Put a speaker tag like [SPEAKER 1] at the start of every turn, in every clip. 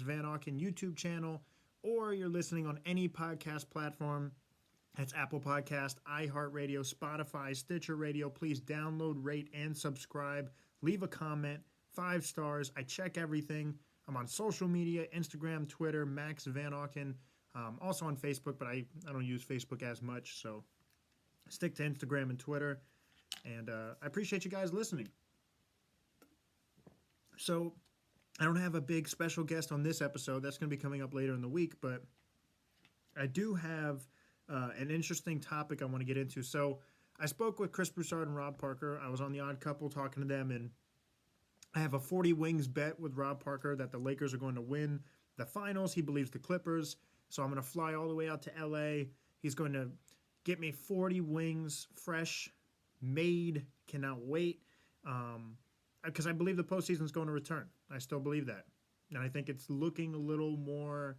[SPEAKER 1] Van Auken YouTube channel, or you're listening on any podcast platform. That's Apple Podcast, iHeartRadio, Spotify, Stitcher Radio. Please download, rate, and subscribe. Leave a comment, 5 stars. I check everything. I'm on social media, Instagram, Twitter, Max Van Auken. Also on Facebook, but I don't use Facebook as much, so stick to Instagram and Twitter. And I appreciate you guys listening. So I don't have a big special guest on this episode. That's going to be coming up later in the week, but I do have an interesting topic I want to get into. So I spoke with Chris Broussard and Rob Parker. I was on The Odd Couple talking to them, and I have a 40 wings bet with Rob Parker that the Lakers are going to win the finals. He believes the Clippers. So I'm going to fly all the way out to LA. He's going to get me 40 wings, fresh, made, cannot wait. Because I believe the postseason is going to return. I still believe that. And I think it's looking a little more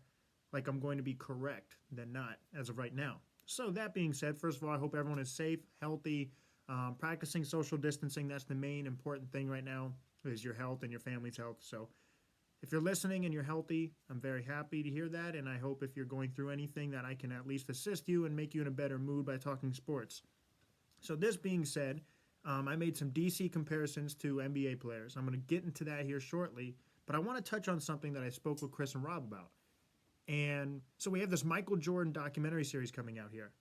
[SPEAKER 1] like I'm going to be correct than not as of right now. So that being said, first of all, I hope everyone is safe, healthy, practicing social distancing. That's the main important thing right now, is your health and your family's health. So if you're listening and you're healthy, I'm very happy to hear that. And I hope if you're going through anything that I can at least assist you and make you in a better mood by talking sports. So this being said, I made some DC comparisons to NBA players. I'm going to get into that here shortly, but I want to touch on something that I spoke with Chris and Rob about. And so we have this Michael Jordan documentary series coming out here,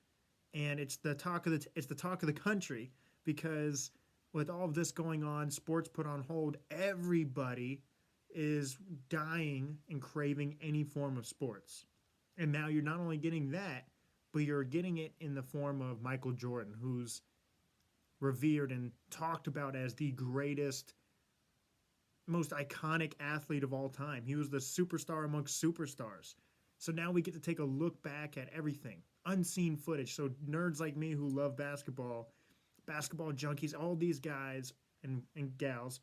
[SPEAKER 1] and it's the talk of the country, because with all of this going on, sports put on hold, everybody is dying and craving any form of sports. And now you're not only getting that, but you're getting it in the form of Michael Jordan, who's revered and talked about as the greatest, most iconic athlete of all time. He was the superstar amongst superstars. So now we get to take a look back at everything, unseen footage. So nerds like me who love basketball junkies, all these guys and gals,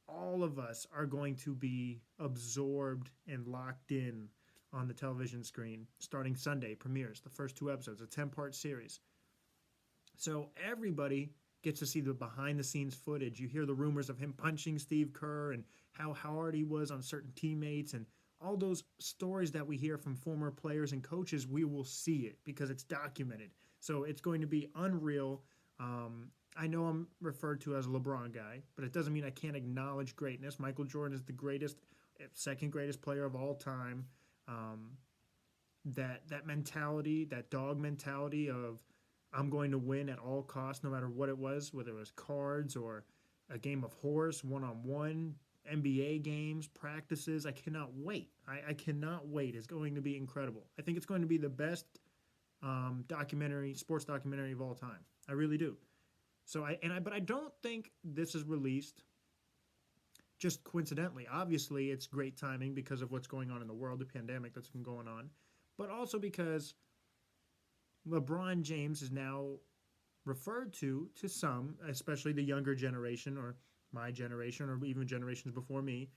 [SPEAKER 1] all of us are going to be absorbed and locked in on the television screen starting Sunday. Premieres the first 2 episodes, a 10-part series. So everybody gets to see the behind-the-scenes footage. You hear the rumors of him punching Steve Kerr and how hard he was on certain teammates, and all those stories that we hear from former players and coaches, we will see it because it's documented. So it's going to be unreal. I know I'm referred to as a LeBron guy, but it doesn't mean I can't acknowledge greatness. Michael Jordan is the greatest, second greatest player of all time. That mentality, that dog mentality of I'm going to win at all costs, no matter what it was, whether it was cards or a game of horse, one-on-one, NBA games, practices. I cannot wait. I cannot wait. It's going to be incredible. I think it's going to be the best sports documentary of all time. I really do. But I don't think this is released just coincidentally. Obviously, it's great timing because of what's going on in the world, the pandemic that's been going on, but also because LeBron James is now referred to some, especially the younger generation or my generation or even generations before me,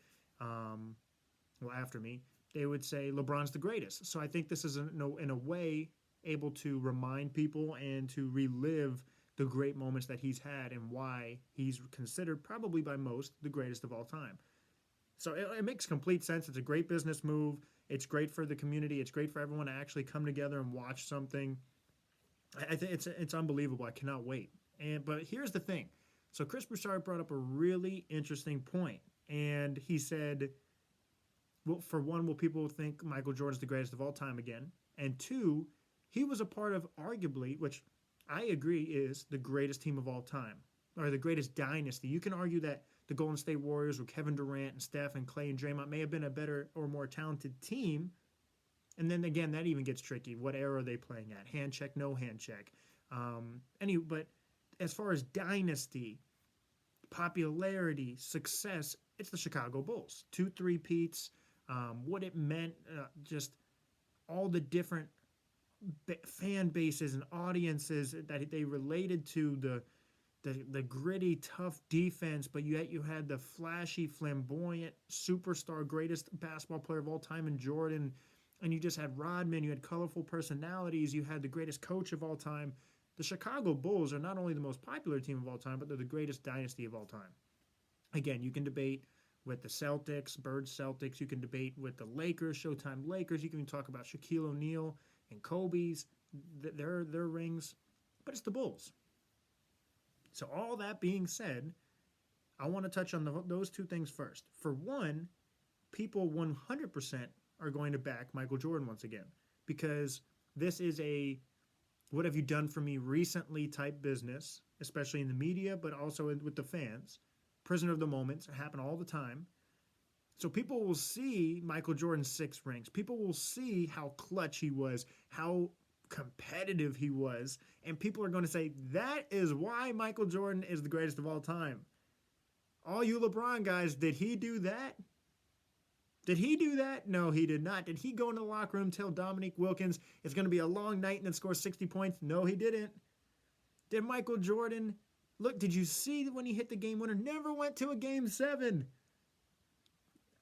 [SPEAKER 1] after me, they would say LeBron's the greatest. So I think this is in a way able to remind people and to relive the great moments that he's had and why he's considered probably by most the greatest of all time. So it makes complete sense. It's a great business move. It's great for the community. It's great for everyone to actually come together and watch something. I think it's unbelievable. I cannot wait. But here's the thing. So Chris Broussard brought up a really interesting point, and he said, well, for one, will people think Michael Jordan's the greatest of all time again? And two, he was a part of arguably, which I agree is the greatest team of all time, or the greatest dynasty. You can argue that the Golden State Warriors with Kevin Durant and Steph and Clay and Draymond may have been a better or more talented team. And then again, that even gets tricky. What era are they playing at? Hand check, no hand check. But as far as dynasty, popularity, success, it's the Chicago Bulls. 2 3-peats, what it meant, just all the different fan bases and audiences that they related to, the gritty, tough defense, but yet you had the flashy, flamboyant, superstar, greatest basketball player of all time in Jordan, and you just had Rodman, you had colorful personalities, you had the greatest coach of all time. The Chicago Bulls are not only the most popular team of all time, but they're the greatest dynasty of all time. Again, you can debate with the Celtics, Bird Celtics. You can debate with the Lakers, Showtime Lakers. You can talk about Shaquille O'Neal and Kobe's, their rings. But it's the Bulls. So all that being said, I want to touch on those two things first. For one, people 100% are going to back Michael Jordan once again because this is a what have you done for me recently type business, especially in the media, but also with the fans. Prisoner of the moments happen all the time. So people will see Michael Jordan's 6 rings. People will see how clutch he was, how competitive he was, and people are going to say, that is why Michael Jordan is the greatest of all time. All you LeBron guys, did he do that? Did he do that? No, he did not. Did he go into the locker room, tell Dominique Wilkins it's going to be a long night and then score 60 points? No, he didn't. Did Michael Jordan, look, did you see when he hit the game winner? Never went to a game 7.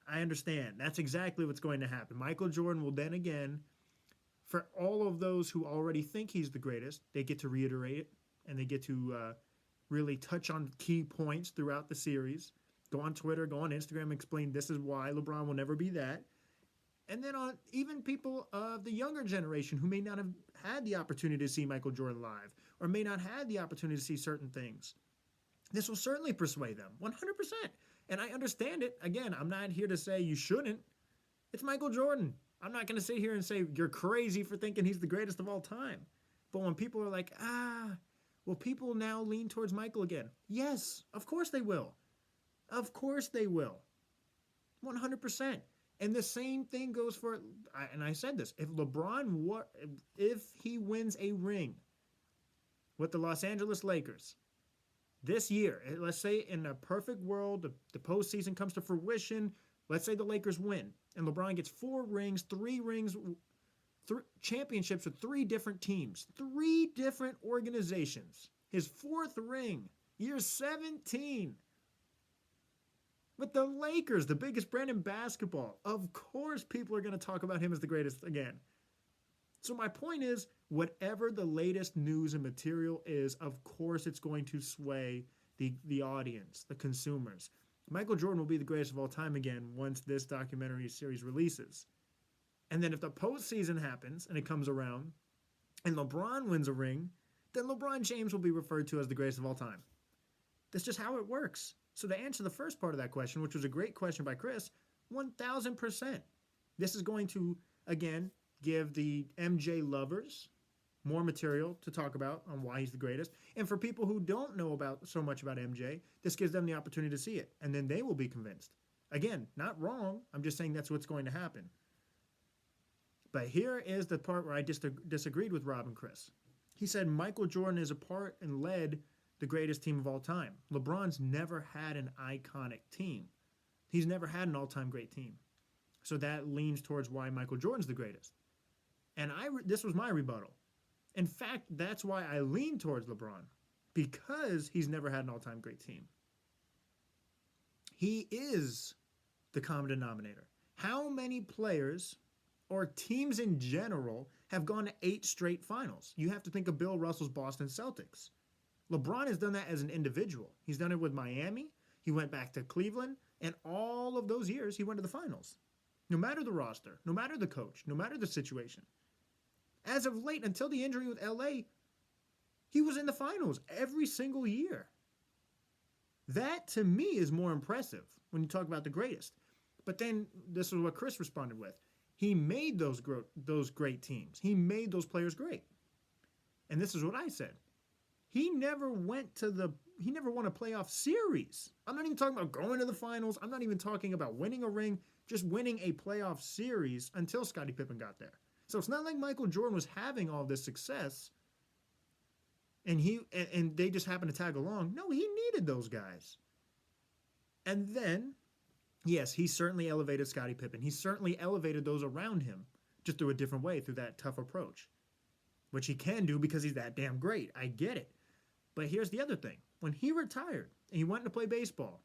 [SPEAKER 1] I understand. That's exactly what's going to happen. Michael Jordan will then again, for all of those who already think he's the greatest, they get to reiterate it and they get to really touch on key points throughout the series. Go on Twitter, go on Instagram, explain this is why LeBron will never be that. And then on even people of the younger generation who may not have had the opportunity to see Michael Jordan live or may not have the opportunity to see certain things. This will certainly persuade them, 100%. And I understand it. Again, I'm not here to say you shouldn't. It's Michael Jordan. I'm not going to sit here and say you're crazy for thinking he's the greatest of all time. But when people are like, will people now lean towards Michael again? Yes, of course they will. Of course they will. 100%. And the same thing goes for, and I said this, if he wins a ring with the Los Angeles Lakers this year, let's say in a perfect world, the postseason comes to fruition, let's say the Lakers win, and LeBron gets 4 rings, 3 rings, 3 championships with 3 different teams, 3 different organizations. His 4th ring, year 17. With the Lakers, the biggest brand in basketball. Of course, people are going to talk about him as the greatest again. So my point is, whatever the latest news and material is, of course it's going to sway the audience, the consumers. Michael Jordan will be the greatest of all time again once this documentary series releases. And then if the postseason happens and it comes around and LeBron wins a ring, then LeBron James will be referred to as the greatest of all time. That's just how it works. So to answer the first part of that question, which was a great question by Chris, 1,000%. This is going to, again, give the MJ lovers more material to talk about on why he's the greatest. And for people who don't know so much about MJ, this gives them the opportunity to see it. And then they will be convinced. Again, not wrong. I'm just saying that's what's going to happen. But here is the part where I disagreed with Rob and Chris. He said Michael Jordan is a part and led the greatest team of all time. LeBron's never had an iconic team. He's never had an all-time great team. So that leans towards why Michael Jordan's the greatest. And this was my rebuttal. In fact, that's why I lean towards LeBron. Because he's never had an all-time great team. He is the common denominator. How many players or teams in general have gone to 8 straight finals? You have to think of Bill Russell's Boston Celtics. LeBron has done that as an individual. He's done it with Miami. He went back to Cleveland. And all of those years, he went to the finals. No matter the roster, no matter the coach, no matter the situation. As of late, until the injury with LA, he was in the finals every single year. That, to me, is more impressive when you talk about the greatest. But then, this is what Chris responded with. He made those great teams. He made those players great. And this is what I said. He never won a playoff series. I'm not even talking about going to the finals. I'm not even talking about winning a ring, just winning a playoff series until Scottie Pippen got there. So it's not like Michael Jordan was having all this success and they just happened to tag along. No, he needed those guys. And then, yes, he certainly elevated Scottie Pippen. He certainly elevated those around him just through a different way, through that tough approach, which he can do because he's that damn great. I get it. But here's the other thing. When he retired and he went to play baseball,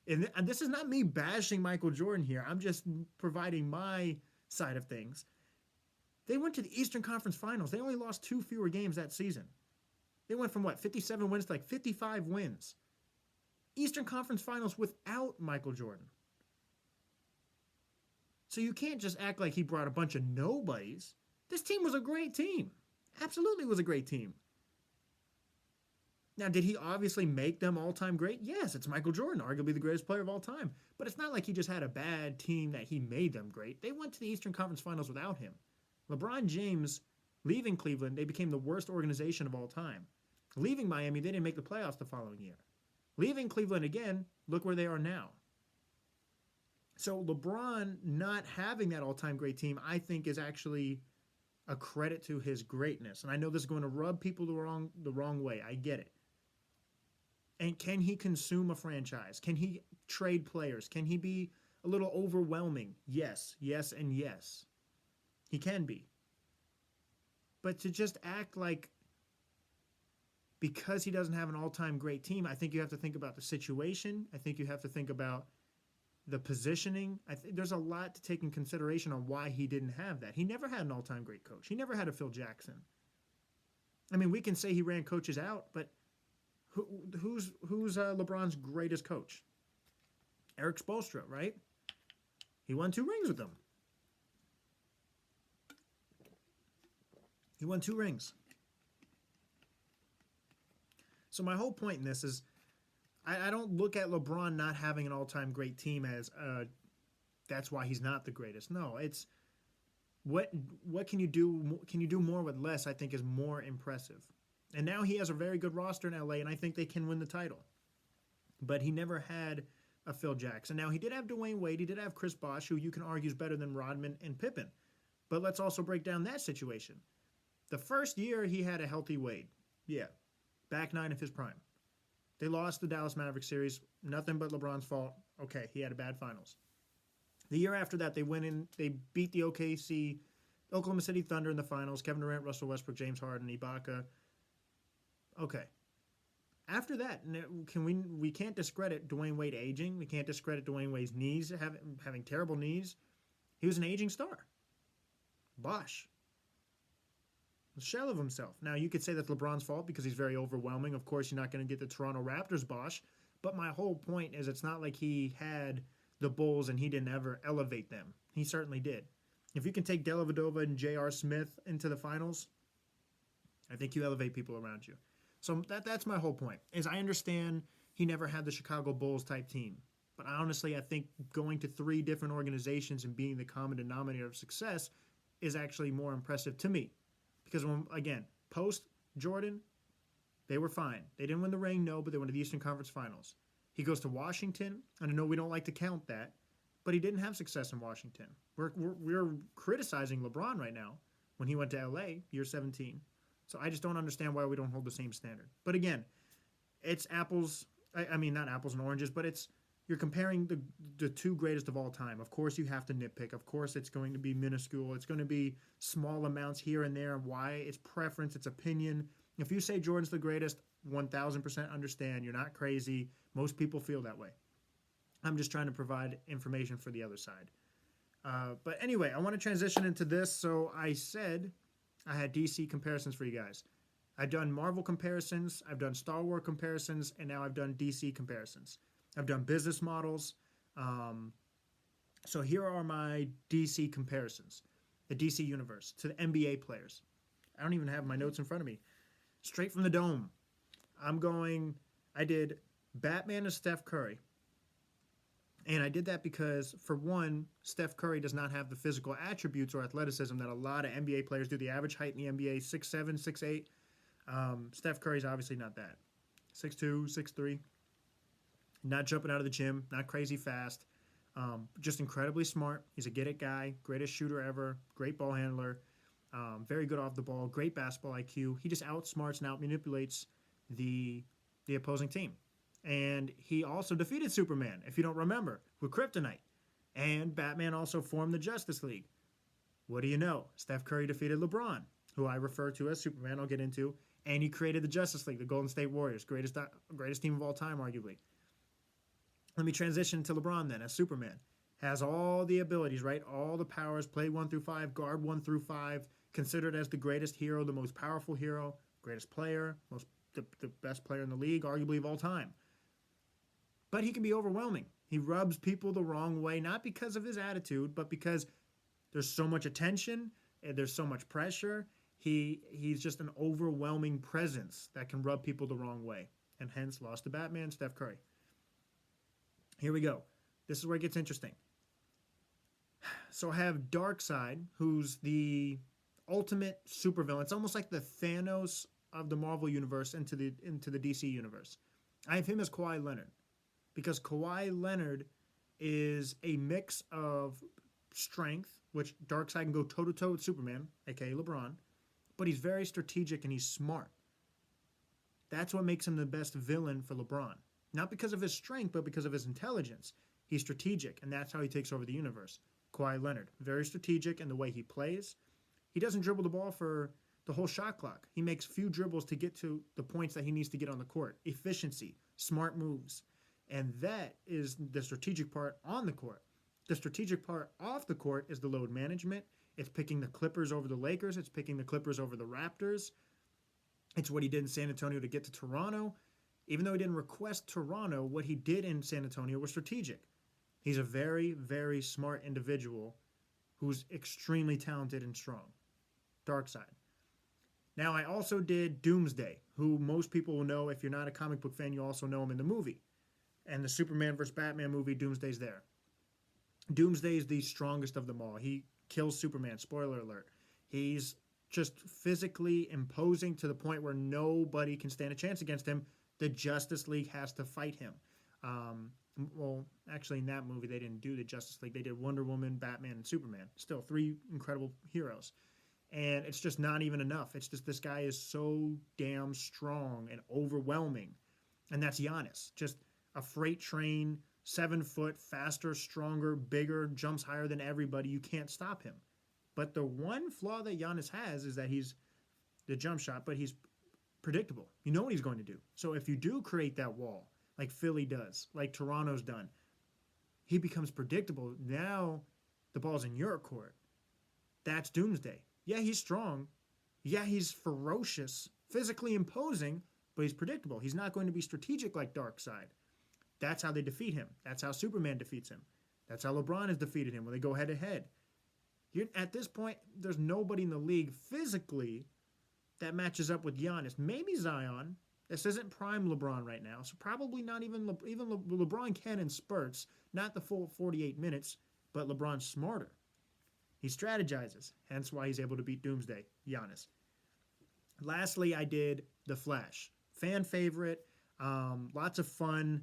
[SPEAKER 1] and this is not me bashing Michael Jordan here. I'm just providing my side of things. They went to the Eastern Conference Finals. They only lost 2 fewer games that season. They went from 57 wins to 55 wins. Eastern Conference Finals without Michael Jordan. So you can't just act like he brought a bunch of nobodies. This team was a great team. Absolutely was a great team. Now, did he obviously make them all-time great? Yes, it's Michael Jordan, arguably the greatest player of all time. But it's not like he just had a bad team that he made them great. They went to the Eastern Conference Finals without him. LeBron James, leaving Cleveland, they became the worst organization of all time. Leaving Miami, they didn't make the playoffs the following year. Leaving Cleveland again, look where they are now. So LeBron not having that all-time great team, I think, is actually a credit to his greatness. And I know this is going to rub people the wrong way. I get it. And can he consume a franchise? Can he trade players? Can he be a little overwhelming? Yes, yes, and yes. He can be. But to just act like because he doesn't have an all-time great team, I think you have to think about the situation. I think you have to think about the positioning. There's a lot to take in consideration on why he didn't have that. He never had an all-time great coach. He never had a Phil Jackson. I mean, we can say he ran coaches out, but who's LeBron's greatest coach? Eric Spoelstra, right? He won 2 rings with them. He won 2 rings. So my whole point in this is I don't look at LeBron not having an all-time great team as that's why he's not the greatest. No, it's what can you do? Can you do more with less? I think is more impressive. And now he has a very good roster in LA, and I think they can win the title. But he never had a Phil Jackson. Now, he did have Dwayne Wade. He did have Chris Bosh, who you can argue is better than Rodman and Pippen. But let's also break down that situation. The first year, he had a healthy Wade. Yeah, back 9 of his prime. They lost the Dallas Mavericks series. Nothing but LeBron's fault. Okay, he had a bad finals. The year after that, they went in. They beat the Oklahoma City Thunder in the finals. Kevin Durant, Russell Westbrook, James Harden, Ibaka. Okay. After that, we can't discredit Dwayne Wade aging. We can't discredit Dwayne Wade's knees, having terrible knees. He was an aging star. Bosh. A shell of himself. Now, you could say that's LeBron's fault because he's very overwhelming. Of course, you're not going to get the Toronto Raptors Bosh. But my whole point is it's not like he had the Bulls and he didn't ever elevate them. He certainly did. If you can take Dellavedova and J.R. Smith into the finals, I think you elevate people around you. So that's my whole point, is I understand he never had the Chicago Bulls type team. But honestly, I think going to 3 different organizations and being the common denominator of success is actually more impressive to me. Because, again, post-Jordan, they were fine. They didn't win the ring, no, but they went to the Eastern Conference Finals. He goes to Washington, and I know we don't like to count that, but he didn't have success in Washington. We're criticizing LeBron right now when he went to L.A., year 17. So I just don't understand why we don't hold the same standard. But again, it's apples. I mean, not apples and oranges, but you're comparing the 2 greatest of all time. Of course, you have to nitpick. Of course, it's going to be minuscule. It's going to be small amounts here and there. Why? It's preference. It's opinion. If you say Jordan's the greatest, 1,000% understand. You're not crazy. Most people feel that way. I'm just trying to provide information for the other side. But anyway, I want to transition into this. So I said I had DC comparisons for you guys. I've done Marvel comparisons, I've done Star Wars comparisons, and now I've done DC comparisons. I've done business models. So here are my DC comparisons. The DC universe to the NBA players. I don't even have my notes in front of me. Straight from the dome. I did Batman and Steph Curry. And I did that because, for one, Steph Curry does not have the physical attributes or athleticism that a lot of NBA players do. The average height in the NBA, 6'7", 6'8". Steph Curry's obviously not that. 6'2", 6'3". Not jumping out of the gym, not crazy fast. Just incredibly smart. He's a get-it guy, greatest shooter ever, great ball handler, very good off the ball, great basketball IQ. He just outsmarts and outmanipulates the opposing team. And he also defeated Superman, if you don't remember, with kryptonite. And Batman also formed the Justice League. What do you know? Steph Curry defeated LeBron, who I refer to as Superman, I'll get into. And he created the Justice League, the Golden State Warriors, greatest team of all time, arguably. Let me transition to LeBron then, as Superman. Has all the abilities, right? All the powers, play 1 through 5, guard 1 through 5, considered as the greatest hero, the most powerful hero, greatest player, the best player in the league, arguably of all time. But he can be overwhelming. He rubs people the wrong way, not because of his attitude, but because there's so much attention and there's so much pressure. He's just an overwhelming presence that can rub people the wrong way, and hence lost to Batman, Steph Curry. Here we go. This is where it gets interesting. So I have Darkseid, who's the ultimate supervillain. It's almost like the Thanos of the Marvel universe into the DC universe. I have him as Kawhi Leonard because Kawhi Leonard is a mix of strength, which Darkseid can go toe-to-toe with Superman, aka LeBron, but he's very strategic and he's smart. That's what makes him the best villain for LeBron. Not because of his strength, but because of his intelligence. He's strategic, and that's how he takes over the universe. Kawhi Leonard, very strategic in the way he plays. He doesn't dribble the ball for the whole shot clock. He makes few dribbles to get to the points that he needs to get on the court. Efficiency, smart moves. And that is the strategic part on the court. The strategic part off the court is the load management. It's picking the Clippers over the Lakers. It's picking the Clippers over the Raptors. It's what he did in San Antonio to get to Toronto. Even though he didn't request Toronto, what he did in San Antonio was strategic. He's a very, very smart individual who's extremely talented and strong. Darkseid. Now, I also did Doomsday, who most people will know. If you're not a comic book fan, you also know him in the movie. And the Superman vs. Batman movie, Doomsday's there. Doomsday is the strongest of them all. He kills Superman. Spoiler alert. He's just physically imposing to the point where nobody can stand a chance against him. The Justice League has to fight him. Well, actually, in that movie, they didn't do the Justice League. They did Wonder Woman, Batman, and Superman. Still, 3 incredible heroes. And it's just not even enough. It's just this guy is so damn strong and overwhelming. And that's Giannis. Just a freight train, 7 foot, faster, stronger, bigger, jumps higher than everybody. You can't stop him. But the one flaw that Giannis has is that he's the jump shot, but he's predictable. You know what he's going to do. So if you do create that wall, like Philly does, like Toronto's done, he becomes predictable. Now the ball's in your court. That's Doomsday. Yeah, he's strong. Yeah, he's ferocious, physically imposing, but he's predictable. He's not going to be strategic like Darkseid. That's how they defeat him. That's how Superman defeats him. That's how LeBron has defeated him when they go head-to-head. At this point, there's nobody in the league physically that matches up with Giannis. Maybe Zion. This isn't prime LeBron right now, so probably not even LeBron can in spurts, not the full 48 minutes, but LeBron's smarter. He strategizes, hence why he's able to beat Doomsday, Giannis. Lastly, I did The Flash. Fan favorite, lots of fun,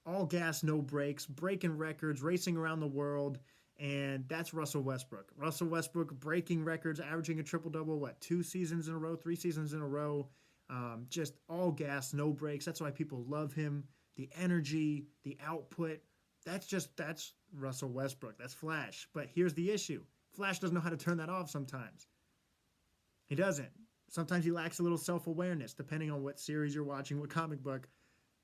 [SPEAKER 1] all gas, no brakes, breaking records, racing around the world, and that's Russell Westbrook. Russell Westbrook breaking records, averaging a triple-double, 2 seasons in a row, 3 seasons in a row, just all gas, no brakes. That's why people love him. The energy, the output, that's Russell Westbrook. That's Flash. But here's the issue. Flash doesn't know how to turn that off sometimes. He doesn't. Sometimes he lacks a little self-awareness, depending on what series you're watching, what comic book.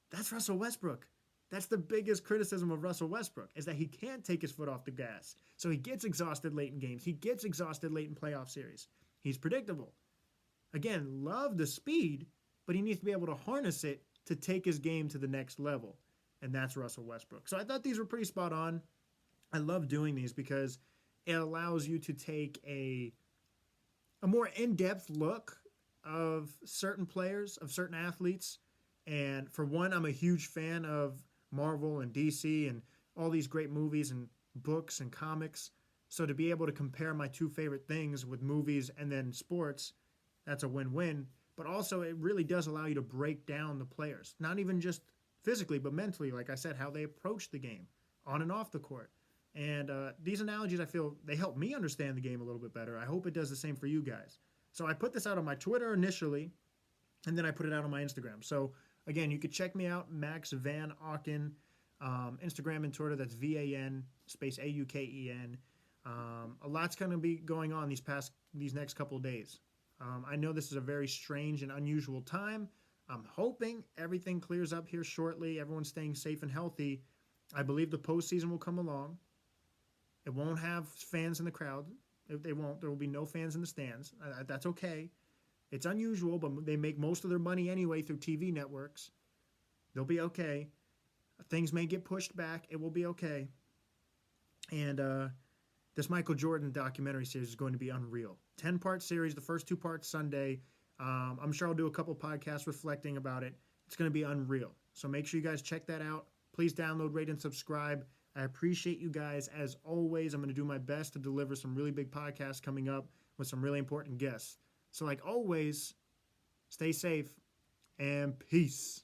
[SPEAKER 1] That's Russell Westbrook. That's the biggest criticism of Russell Westbrook, is that he can't take his foot off the gas. So he gets exhausted late in games. He gets exhausted late in playoff series. He's predictable. Again, love the speed, but he needs to be able to harness it to take his game to the next level. And that's Russell Westbrook. So I thought these were pretty spot on. I love doing these because it allows you to take a more in-depth look of certain players, of certain athletes. And for one, I'm a huge fan of Marvel and DC and all these great movies and books and comics. So to be able to compare my 2 favorite things with movies and then sports, that's a win-win. But also it really does allow you to break down the players. Not even just physically, but mentally, like I said, how they approach the game on and off the court. And these analogies, I feel, they help me understand the game a little bit better. I hope it does the same for you guys. So I put this out on my Twitter initially, and then I put it out on my Instagram. So again, you could check me out, Max Van Auken, Instagram and Twitter. That's VAN space AUKEN. A lot's going to be going on these next couple of days. I know this is a very strange and unusual time. I'm hoping everything clears up here shortly. Everyone's staying safe and healthy. I believe the postseason will come along. It won't have fans in the crowd. They won't. There will be no fans in the stands. That's okay. It's unusual, but they make most of their money anyway through TV networks. They'll be okay. Things may get pushed back. It will be okay. And this Michael Jordan documentary series is going to be unreal. 10-part series, the first 2 parts Sunday. I'm sure I'll do a couple podcasts reflecting about it. It's going to be unreal. So make sure you guys check that out. Please download, rate, and subscribe. I appreciate you guys. As always, I'm going to do my best to deliver some really big podcasts coming up with some really important guests. So like always, stay safe and peace.